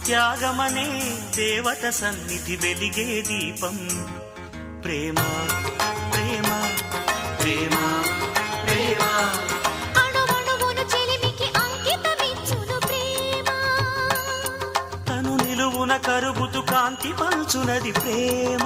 త్యాగమనే దేవత సన్నిధి వెలిగే దీపం ప్రేమ ప్రేమ ప్రేమ ప్రేమ అణువణువును చెలిమికి అంకితమిచ్చును ప్రేమ తను నిలువున కరుగుతూ కాంతి పంచునది ప్రేమ